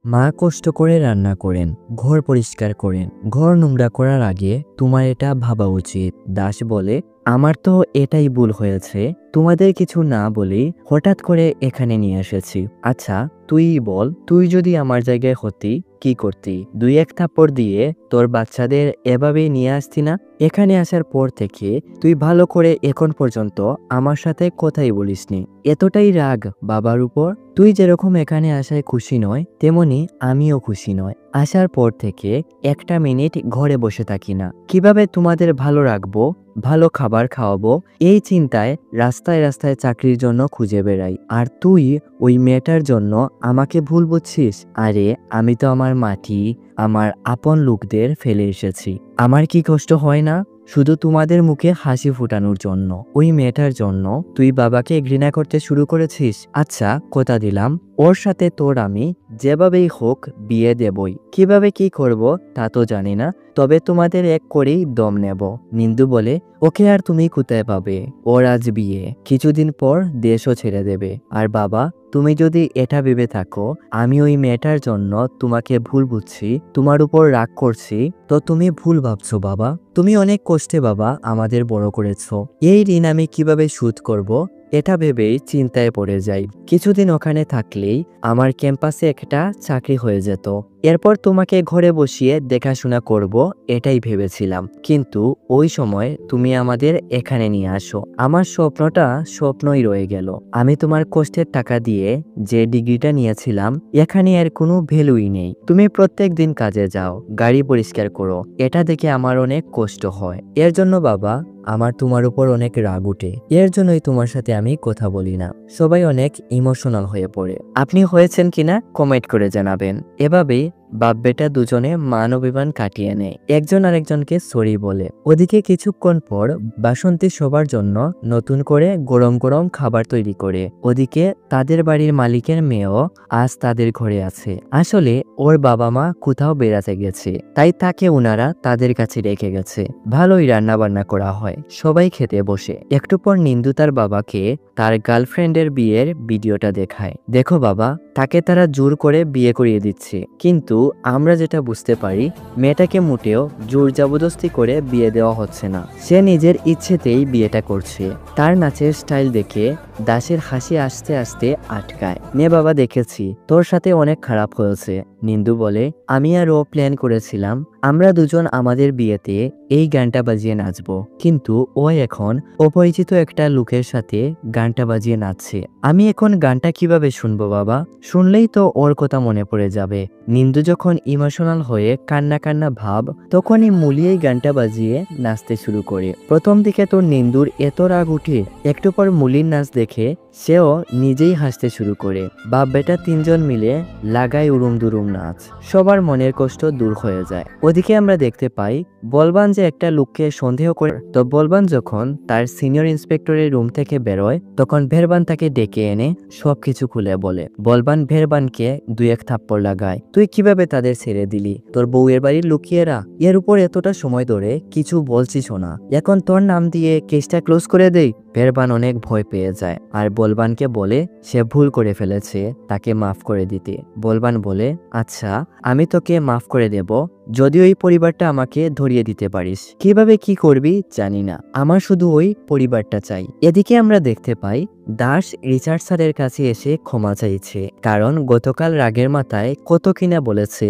মা কষ্ট করে রান্না করেন, ঘর পরিষ্কার করেন। ঘর নোংরা করার আগে তোমার এটা ভাবা উচিত। দাস বলে, আমার তো এটাই ভুল হয়েছে। তোমাদের কিছু না বলেই হঠাৎ করে এখানে নিয়ে এসেছি। আচ্ছা তুই বল, তুই যদি আমার জায়গায় হতি কি করতি? 2-1 থাপ্পড় দিয়ে তোর বাচ্চাদের এভাবেই নিয়ে আসতি না? এখানে আসার পর থেকে তুই ভালো করে এখন পর্যন্ত আমার সাথে কথাই বলিসনি। এতটাই রাগ বাবার উপর? তুই যেরকম এখানে আসায় খুশি নয়, তেমনি আমিও খুশি নয়। আসার পর থেকে একটা মিনিট ঘরে বসে থাকি না। কিভাবে তোমাদের ভালো রাখবো, ভালো খাবার খাওয়াবো, এই চিন্তায় রাস্তায় রাস্তায় চাকরির জন্য খুঁজে বেড়াই। আর তুই ওই মেয়েটার জন্য আমাকে ভুল বুঝছিস? আরে আমি তো আমার মাটি, আমার আপন লোকদের ফেলে এসেছি। আমার কি কষ্ট হয় না? শুধু তোমাদের মুখে হাসি ফোটানোর জন্য, ওই মেয়েটার জন্য তুই বাবাকে ঘৃণা করতে শুরু করেছিস। আচ্ছা কথা দিলাম, ওর সাথে তোর আমি যেভাবেই হোক বিয়ে দেবই। কিভাবে কি করব তা তো জানি না, তবে তোমাদের এক করেই দম নেব। নিন্দু বলে, ওকে আর তুমি কোথায় পাবে? ওর আজ বিয়ে, কিছুদিন পর দেশও ছেড়ে দেবে। আর বাবা, তুমি যদি এটা ভেবে থাকো আমি ওই মেয়েটার জন্য তোমাকে ভুল বুঝছি, তোমার উপর রাগ করছি, তো তুমি ভুল ভাবছো বাবা। তুমি অনেক কষ্টে বাবা আমাদের বড় করেছো। এই ঋণ আমি কিভাবে শোধ করব এটা ভেবেই চিন্তায় পড়ে যাই। কিছুদিন ওখানে থাকলেই আমার ক্যাম্পাসে একটা চাকরি হয়ে যেত। এরপর তোমাকে ঘরে বসিয়ে দেখাশোনা করব এটাই ভেবেছিলাম। কিন্তু ওই সময় তুমি আমাদের এখানে নিয়ে আসো। আমার স্বপ্নটা স্বপ্নই রয়ে গেল। আমি তোমার কষ্টের টাকা দিয়ে যে ডিগ্রিটা নিয়েছিলাম এখানে এর কোনো ভ্যালুই নেই। তুমি প্রত্যেক দিন কাজে যাও, গাড়ি পরিষ্কার করো, এটা দেখে আমার অনেক কষ্ট হয়। এর জন্য বাবা আমার তোমার উপর অনেক রাগ উঠে। এর জন্যই তোমার সাথে আমি কথা বলি না। সবাই অনেক ইমোশনাল হয়ে পড়ে। আপনি হয়েছেন কিনা কমেন্ট করে জানাবেন। এভাবেই বাপ বেটা দুজনে মান অভিমান কাটিয়ে নেয়, একজন আরেকজনকে সরি বলে। ওদিকে কিছুক্ষণ পর বাসন্তী সবার জন্য নতুন করে গরম গরম খাবার তৈরি করে। ওদিকে তাদের বাড়ির মালিকের মেয়েও আজ তাদের ঘরে আছে। আসলে ওর বাবা মা কোথাও বেড়াতে গেছে, তাই তাকে ওনারা তাদের কাছে রেখে গেছে। ভালোই রান্না বান্না করা হয়, সবাই খেতে বসে। একটু পর নিন্দু তার বাবাকে তার গার্লফ্রেন্ডের বিয়ের ভিডিওটা দেখায়। দেখো বাবা, তাকে তারা জোর করে বিয়ে করিয়ে দিচ্ছে, কিন্তু আমরা যেটা বুঝতে পারি মেয়েটাকে মোটেও জোর জবরদস্তি করে বিয়ে দেওয়া হচ্ছে না। সে নিজের ইচ্ছেতেই বিয়েটা করছে। তার নাচের স্টাইল দেখে দাসের হাসি আস্তে আস্তে আটকায়। নে বাবা, দেখেছি তোর সাথে অনেক খারাপ হয়েছে। নিন্দু বলে, আমি আর ও প্ল্যান করেছিলাম আমরা দুজন আমাদের বিয়েতে এই গানটা বাজিয়ে নাচবো, কিন্তু ও এখন অপরিচিত একটা লোকের সাথে গানটা বাজিয়ে নাচছে। আমি এখন গানটা কিভাবে শুনবো বাবা? শুনলেই তো ওর কথা মনে পড়ে যাবে। নিন্দু যখন ইমোশনাল হয়ে কান্না কান্না ভাব, তখনই মুলিয়েই গানটা বাজিয়ে নাচতে শুরু করে। প্রথম দিকে তোর নিন্দুর এত রাগ উঠে, একটু পর মুলির নাচ দেখে সেও নিজেই হাসতে শুরু করে। বাপ বেটা তিনজন মিলে লাগায় উড়ুম দুরুম নাচ। সবার মনের কষ্ট দূর হয়ে যায়। ওদিকে আমরা দেখতে পাই বলবান যে একটা লোককে সন্দেহ করে। তো বলবান যখন তার সিনিয়র ইন্সপেক্টরের রুম থেকে বেরোয়, তখন ভেরবান তাকে ডেকে এনে সবকিছু খুলে বলে। বলবান ভেরবানকে 2-1 থাপ্পড় লাগায়। তুই কিভাবে তাদের ছেড়ে দিলি? তোর বউয়ের বাড়ির লুকিয়েরা এর উপর এতটা সময় ধরে কিছু বলছিস না, এখন তোর নাম দিয়ে কেসটা ক্লোজ করে দেই। ভেরবান অনেক ভয় পেয়ে যায় আর বলবানকে বলে সে ভুল করে ফেলেছে, তাকে মাফ করে দিতে। বলবান বলে, আচ্ছা আমি তোকে মাফ করে দেব যদি ওই পরিবারটা আমাকে ধরিয়ে দিতে পারিস। কিভাবে কি করবি জানি না, আমার শুধু ওই পরিবারটা চাই। এদিকে আমরা দেখতে পাই দাস রিচার্ড স্যারের কাছে এসে ক্ষমা চাইছে, কারণ গতকাল রাগের মাথায় কত কিনা বলেছে।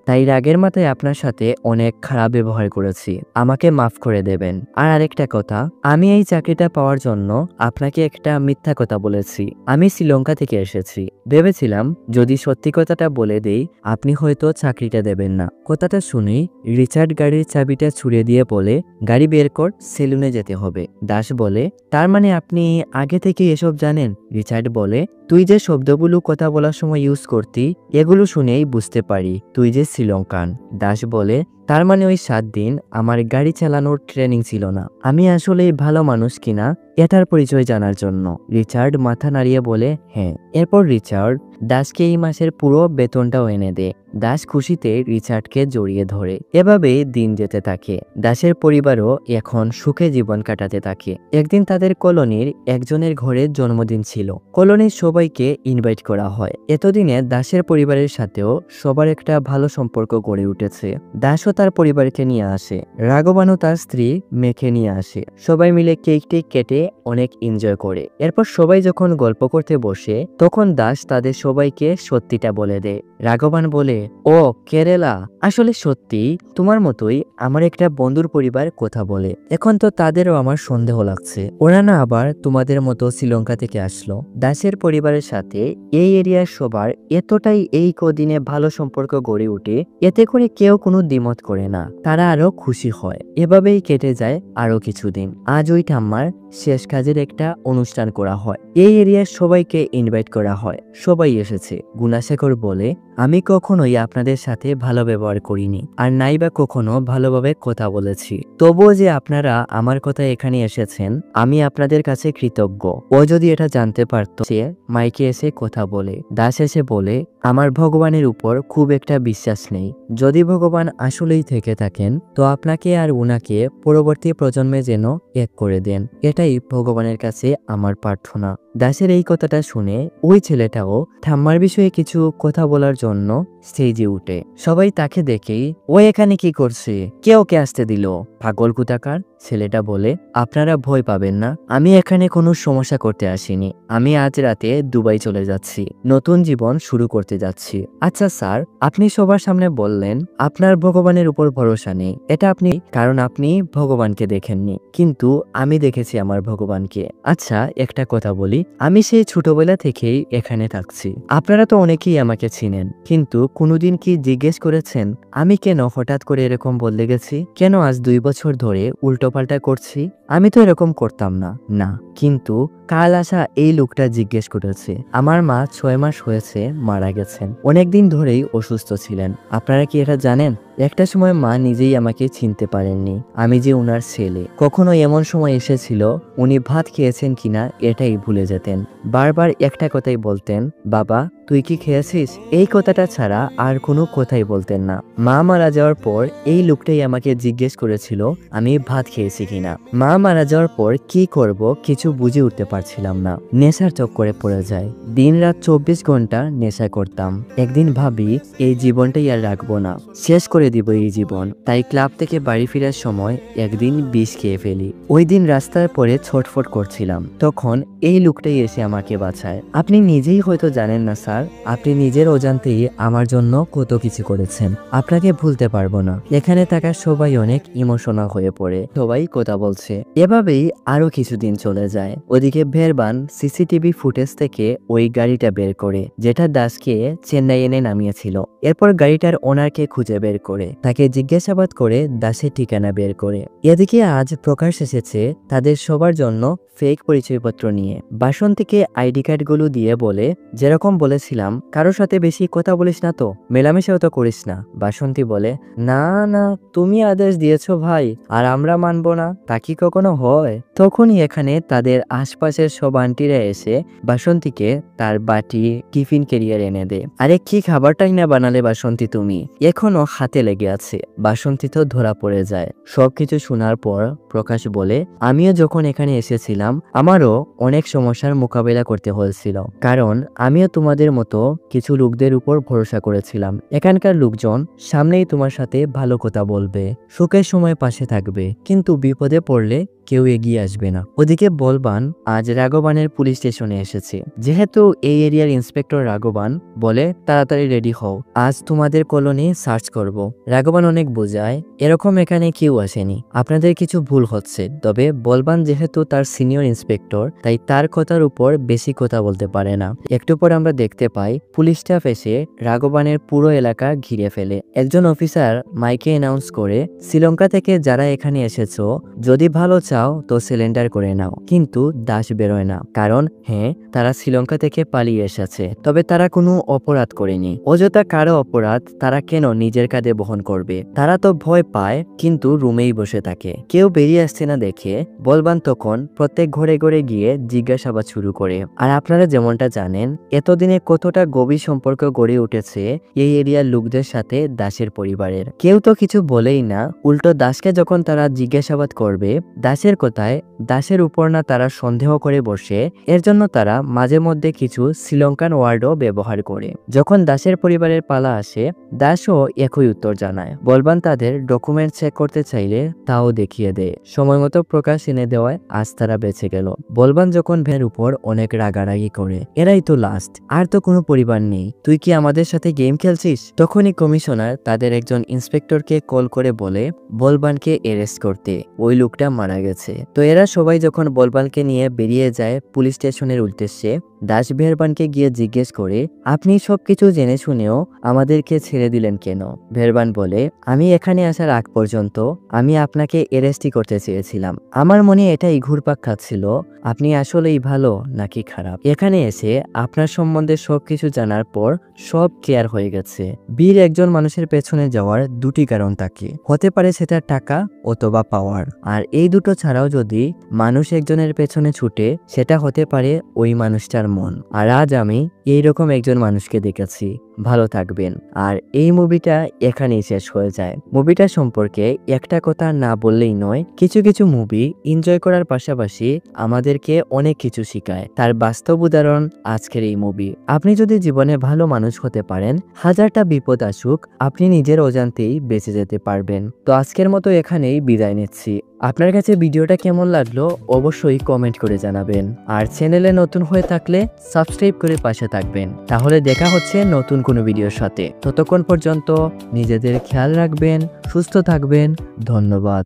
তাই রাগের মাথায় আপনার সাথে অনেক খারাপ ব্যবহার করেছি, আমাকে মাফ করে দেবেন। আর আরেকটা কথা, আমি এই চাকরিটা পাওয়ার জন্য আপনাকে একটা মিথ্যা কথা বলেছি। আমি শ্রীলঙ্কা থেকে এসেছি, ভেবেছিলাম যদি সত্যি কথাটা বলে দেই আপনি হয়তো চাকরিটা দেবেন না। কথাটা শুনেই রিচার্ড গাড়ির চাবিটা ছুড়ে দিয়ে বলে, গাড়ি বের কর, সেলুনে যেতে হবে। দাস বলে, তার মানে আপনি আগে থেকে এসব জানেন? রিচার্ড বলে, তুই যে শব্দগুলো কথা বলার সময় ইউজ করতি এগুলো শুনেই বুঝতে পারি তুই যে শ্রীলঙ্কান। দাস বলে, তার মানে ওই 7 দিন আমার গাড়ি চালানোর ট্রেনিং ছিল না, আমি আসলে ভালো মানুষ কিনা এটার পরিচয় জানার জন্য। রিচার্ড মাথা নাড়িয়ে বলে, হ্যাঁ। এরপর রিচার্ড দাসকে এই মাসের পুরো বেতনটাও এনে দেয়। দাস খুশিতে রিচার্ডকে জড়িয়ে ধরে। এভাবেই দিন যেতে থাকে। দাসের পরিবারও এখন সুখে জীবন কাটাতে থাকে। একদিন তাদের কলোনির একজনের ঘরে জন্মদিন ছিল। কলোনির সবাই সবাইকে ইনভাইট করা হয়। এতদিনে দাসের পরিবারের সাথেও সবার একটা ভালো সম্পর্ক গড়ে উঠেছে। দাসও তার পরিবারকে নিয়ে আসে, রাঘবানও তার স্ত্রী মেয়েকে নিয়ে আসে। সবাই মিলে কেক টেক কেটে অনেক এনজয় করে। এরপর সবাই যখন গল্প করতে বসে তখন দাস তাদের সবাইকে সত্যিটা বলে দেয়। রাঘবান বলে, ও কেরালা, আসলে সত্যি তোমার মতোই আমার একটা বন্ধুর পরিবার কথা বলে। এখন তো তাদেরও আমার সন্দেহ লাগছে, ওরা না আবার তোমাদের মতো শ্রীলঙ্কা থেকে আসলো। দাসের পরিবারের সাথে এই এরিয়ার সবার এতটাই এই কদিনে ভালো সম্পর্ক গড়ে ওঠে, এতে করে কেউ কোনো দ্বিমত করে না, তারা আরো খুশি হয়। এভাবেই কেটে যায় আরো কিছুদিন। আজ ওই ঠাম্মার শেষ কাজের একটা অনুষ্ঠান করা হয়। এই এরিয়ার সবাইকে ইনভাইট করা হয়। সবাই এসেছে। গুণাশেখর বলে, আমি কখনোই আপনাদের সাথে ভালো ব্যবহার করিনি, আর নাইবা কখনো ভালোভাবে কথা বলেছি। তবুও যে আপনারা আমার কথা এখানে এসেছেন, আমি আপনাদের কাছে কৃতজ্ঞ। ও যদি এটা জানতে পারত, সে মাইকে এসে কথা বলে। দাস এসে বলে, আমার ভগবানের উপর খুব একটা বিশ্বাস নেই। যদি ভগবান আসলেই থেকে থাকেন তো আপনাকে আর উনাকে পরবর্তী প্রজন্মে যেন এক করে দেন, এটাই ভগবানের কাছে আমার প্রার্থনা। দাসের এই কথাটা শুনে ওই ছেলেটাও ঠাম্মার বিষয়ে কিছু কথা বলার জন্য স্টেজে উঠে। সবাই তাকে দেখেই, ও এখানে কি করছে, কে ওকে আসতে দিল, পাগল কোথাকার। ছেলেটা বলে, আপনারা ভয় পাবেন না, আমি এখানে কোনো সমস্যা করতে আসিনি। আমি আজ রাতে দুবাই চলে যাচ্ছি, নতুন জীবন শুরু করতে যাচ্ছি। আচ্ছা স্যার, আপনি সবার সামনে বললেন আপনার ভগবানের উপর ভরসা নেই, এটা আপনি কারণ আপনি ভগবানকে দেখেননি, কিন্তু আমি দেখেছি আমার ভগবানকে। আচ্ছা একটা কথা বলি, আমি সেই ছোটবেলা থেকেই এখানে থাকছি। আপনারা তো অনেকেই আমাকে চিনেন, কিন্তু কোনোদিন কি জিজ্ঞেস করেছেন আমি কেন হঠাৎ করে এরকম বদলে গেছি, কেন আজ 2 বছর ধরে উল্টোপাল্টা করছি? আমি তো এরকম করতাম না। না, কিন্তু কাল আসা এই লোকটা জিজ্ঞেস করেছে। আমার মা 6 মাস হয়েছে মারা গেছেন, অনেকদিন ধরেই অসুস্থ ছিলেন। আপনারা কি এটা জানেন? একটা সময় মা নিজেই আমাকে চিনতে পারেননি, আমি যে উনার ছেলে। কখনো এমন সময় এসেছিল উনি ভাত খেয়েছেন কিনা এটাই ভুলে যেতেন। বারবার একটা কথাই বলতেন, বাবা তুই কি খেয়েছিস? এই কথাটা ছাড়া আর কোনো কথাই বলতেন না। মা মারা যাওয়ার পর এই লোকটাই আমাকে জিজ্ঞেস করেছিল আমি ভাত খেয়েছি কিনা। মা মারা যাওয়ার পর কি করব কিছু বুঝে উঠতে পারছিলাম না। নেশার চক্করে পড়ে যায়। দিন রাত 24 ঘন্টা নেশা করতাম। একদিন ভাবি এই জীবনটাই আর রাখবো না, শেষ করে দিব এই জীবন। তাই ক্লাব থেকে বাড়ি ফেরার সময় একদিন বিষ খেয়ে ফেলি। ওই দিন রাস্তার পরে ছটফট করছিলাম, তখন এই লোকটাই এসে আমাকে বাঁচায়। আপনি নিজেই হয়তো জানেন না স্যার, আপনি নিজের অজান্তেই আমার জন্য কত কিছু করেছেন, আপনাকে ভুলতে পারবো না। এখানে থাকা সবাই অনেক ইমোশনাল হয়ে পড়ে, সবাই কথা বলছে। এভাবেই আরো কিছুদিন চলে যায়। ওদিকে ভেরবান সিসিটিভি ফুটেজ থেকে ওই গাড়িটা বের করে, যেটা দাসকে চেন্নাই এনে নামিয়েছিল। এরপর গাড়িটার ওনারকে খুঁজে বের করে তাকে জিজ্ঞাসাবাদ করে দাসের ঠিকানা বের করে। এদিকে আজ প্রকাশ এসেছে তাদের সবার জন্য ফেক পরিচয়পত্র নিয়ে। বাসন্তীকে আইডি কার্ডগুলো দিয়ে বলে, যেরকম বলেছিলাম কারোর সাথে বেশি কথা বলিস না, তো মেলামেশাও তো করিস না। বাসন্তী বলে, না না, তুমি আদেশ দিয়েছো ভাই, আর আমরা মানবো না, তা কি কখনো হয়? তখনই এখানে তাদের আশপাশের সব আন্টিরা এসে বাসন্তীকে তার বাটি টিফিন ক্যারিয়ার এনে দেয়। আরে কি খাবারটাই না বানালে বাসন্তী তুমি, এখনো হাতে লেগে আছে। বাসন্তী তো ধরা পড়ে যায়। সবকিছু শোনার পর প্রকাশ বলে, আমিও যখন এখানে এসেছিলাম আমারও অনেক সমস্যার মোকাবেলা করতে হয়েছিল, কারণ আমিও তোমাদের মতো কিছু লোকদের উপর ভরসা করেছিলাম। এখানকার লোকজন সামনেই তোমার সাথে ভালো কথা বলবে, সুখের সময় পাশে থাকবে, কিন্তু বিপদে পড়লে কেউ এগিয়ে আসবে না। ওদিকে বলবান আজ রাঘবানের পুলিশ স্টেশনে এসেছে। যেহেতু এই এরিয়ার ইন্সপেক্টর রাঘবান বলে, তাড়াতাড়ি রেডি হও, আজ তোমাদের কলোনি সার্চ করব। রাঘবান অনেক বোঝায়, এরকম এখানে কেউ আসেনি, আপনাদের কিছু ভুল হচ্ছে। তবে বলবান যেহেতু তার সিনিয়র ইন্সপেক্টর, তাই তার কথার উপর বেশি কথা বলতে পারে না। একটু পর আমরা দেখতে পাই পুলিশ স্টাফ এসে রাঘবানের পুরো এলাকা ঘিরে ফেলে। একজন অফিসার মাইকে অ্যানাউন্স করে, শ্রীলঙ্কা থেকে যারা এখানে এসেছো যদি ভালো চাও তো সিলিন্ডার করে নাও। কিন্তু দাস বেরোয় না, কারণ হ্যাঁ তারা শ্রীলঙ্কা থেকে পালিয়ে এসেছে, তবে তারা কোনো অপরাধ করেনি। অযথা কারো অপরাধ তারা কেন নিজের কাঁধে বহন করবে? তারা তো ভয় পায়, কিন্তু রুমেই বসে থাকে। কেউ বেরিয়ে আসছে না দেখে বলবান তখন প্রত্যেক ঘরে ঘরে গিয়ে জিজ্ঞাসাবাদ শুরু করে। আর আপনারা যেমনটা জানেন এতদিনে কতটা গভীর সম্পর্ক গড়ে উঠেছে এই এরিয়ার লোকদের সাথে দাসের পরিবারের। কেউ তো কিছু বলেই না, উল্টো দাসকে যখন তারা জিজ্ঞাসাবাদ করবে দাসের দাসের কথায় দাসের উপর না তারা সন্দেহ করে বসে, এর জন্য তারা মাঝে মধ্যে কিছু শ্রীলঙ্কান ওয়ার্ডও ব্যবহার করে। যখন দাসের পরিবারের পালা আসে, দাসও একই উত্তর জানায়। বলবান তাদের ডকুমেন্ট চেক করতে চাইলে তাও দেখিয়ে দেয়। সময় মতো প্রকাশ এনে দেওয়ায় আজ তারা বেঁচে গেল। বলবান যখন ভের উপর অনেক রাগারাগি করে, এরাই তো লাস্ট, আর তো কোনো পরিবার নেই, তুই কি আমাদের সাথে গেম খেলছিস? তখনই কমিশনার তাদের একজন ইন্সপেক্টরকে কল করে বলে বলবানকে অ্যারেস্ট করতে, ওই লোকটা মারা গেছে। তো এরা সবাই যখন বলবানকে নিয়ে বেরিয়ে যায় পুলিশ স্টেশনের উদ্দেশ্যে, দাস ভেরবানকে গিয়ে জিজ্ঞেস করে, আপনি সবকিছু জেনে শুনেও আমাদেরকে ছেড়ে দিলেন কেন? ভেরবান বলে, আমি এখানে আসার আগ পর্যন্ত আমি আপনাকে অ্যারেস্টই করতে চেয়েছিলাম। আমার মনে এটাই ঘুরপাক খাচ্ছিল আপনি আসলেই ভালো নাকি খারাপ। এখানে এসে আপনার সম্বন্ধে সবকিছু জানার পর সব ক্লিয়ার হয়ে গেছে। বীর একজন মানুষের পেছনে যাওয়ার দুটি কারণ থাকে, হতে পারে সেটা টাকা অথবা পাওয়ার, আর এই দুটো ছাড়াও যদি মানুষ একজনের পেছনে ছুটে, সেটা হতে পারে ওই মানুষটার মন। আর আজ আমি এইরকম একজন মানুষকে দেখেছি। ভালো থাকবেন। আর এই মুভিটা এখানেই শেষ হয়ে যায়। মুভিটা সম্পর্কে একটা কথা না বললেই নয়, কিছু কিছু মুভি এনজয় করার পাশাপাশি আমাদেরকে অনেক কিছু শেখায়। তার বাস্তব উদাহরণ আজকের এই মুভি। আপনি যদি জীবনে ভালো মানুষ হতে পারেন, হাজারটা বিপদ আসুক, আপনি নিজের অজান্তেই বেঁচে যেতে পারবেন। তো আজকের মতো এখানেই বিদায় নিচ্ছি। আপনার কাছে ভিডিওটা কেমন লাগলো অবশ্যই কমেন্ট করে জানাবেন। আর চ্যানেলে নতুন হয়ে থাকলে সাবস্ক্রাইব করে পাশে থাকবেন। তাহলে দেখা হচ্ছে নতুন কোনো ভিডিওর সাথে। ততক্ষণ পর্যন্ত নিজেদের খেয়াল রাখবেন, সুস্থ থাকবেন। ধন্যবাদ।